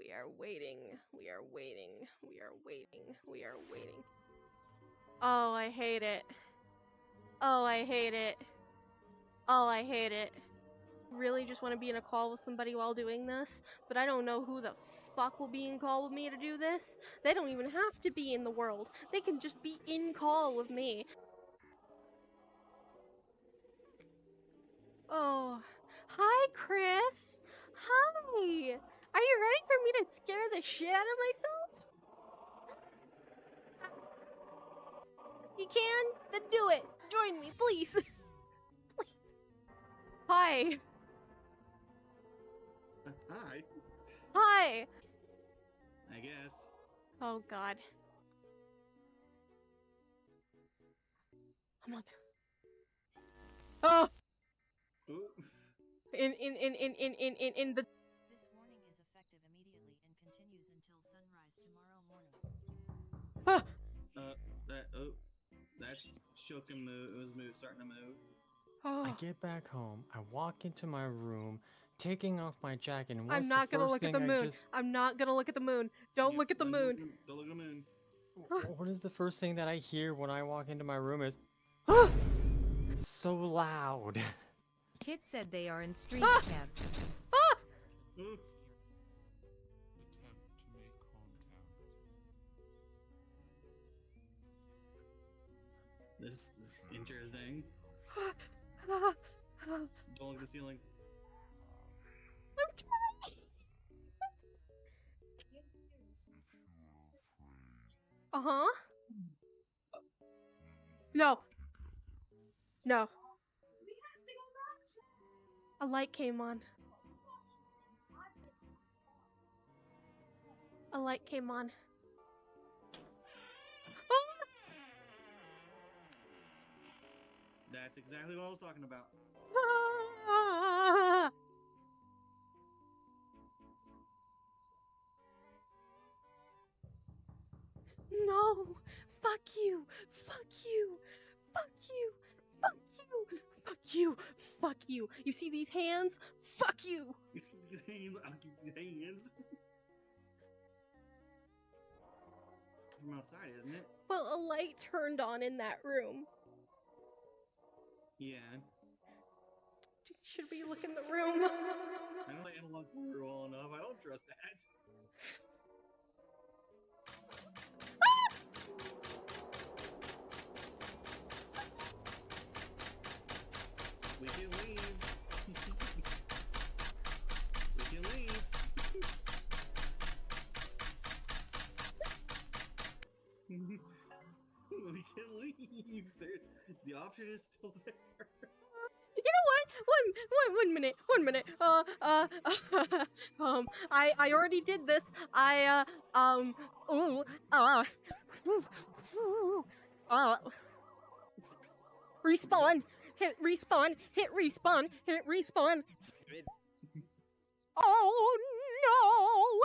We are waiting. We are waiting. We are waiting. We are waiting. Oh, I hate it. Oh, I hate it. Oh, I hate it. Really just want to be in a call with somebody while doing this, but I don't know who the fuck will be in call with me to do this. They don't even have to be in the world. They can just be in call with me. Oh, hi, Chris. Hi. Are you ready for me to scare the shit out of myself? You can? Then do it. Join me, please. Please. Hi. Hi. Hi. I guess. Oh, God. Come on. Oh! Ooh. In the... This warning is effective immediately and continues until sunrise tomorrow morning. That's shook and move. It was starting to move. Oh. I get back home, I walk into my room, taking off my jacket, and I'm not gonna look at the moon. I'm not gonna look at the moon. Don't look at the moon. Don't look at the moon. What is the first thing that I hear when I walk into my room is so loud. Kid said they are in street camp. Ooh. This is interesting. Don't look at the ceiling. I'm trying. Uh-huh. No. No. A light came on. A light came on. That's exactly what I was talking about. No! Fuck you! Fuck you! Fuck you! Fuck you! Fuck you! Fuck you! You see these hands? Fuck you! You see these hands? I'll keep these hands. From outside, isn't it? Well, a light turned on in that room. Yeah. Should we look in the room? I know analog for well enough. I don't trust that. We can leave. We can leave. We can leave. The option is still there. You know what? One minute. I already did this. Respawn. Hit respawn. Hit respawn. Hit respawn. Oh no!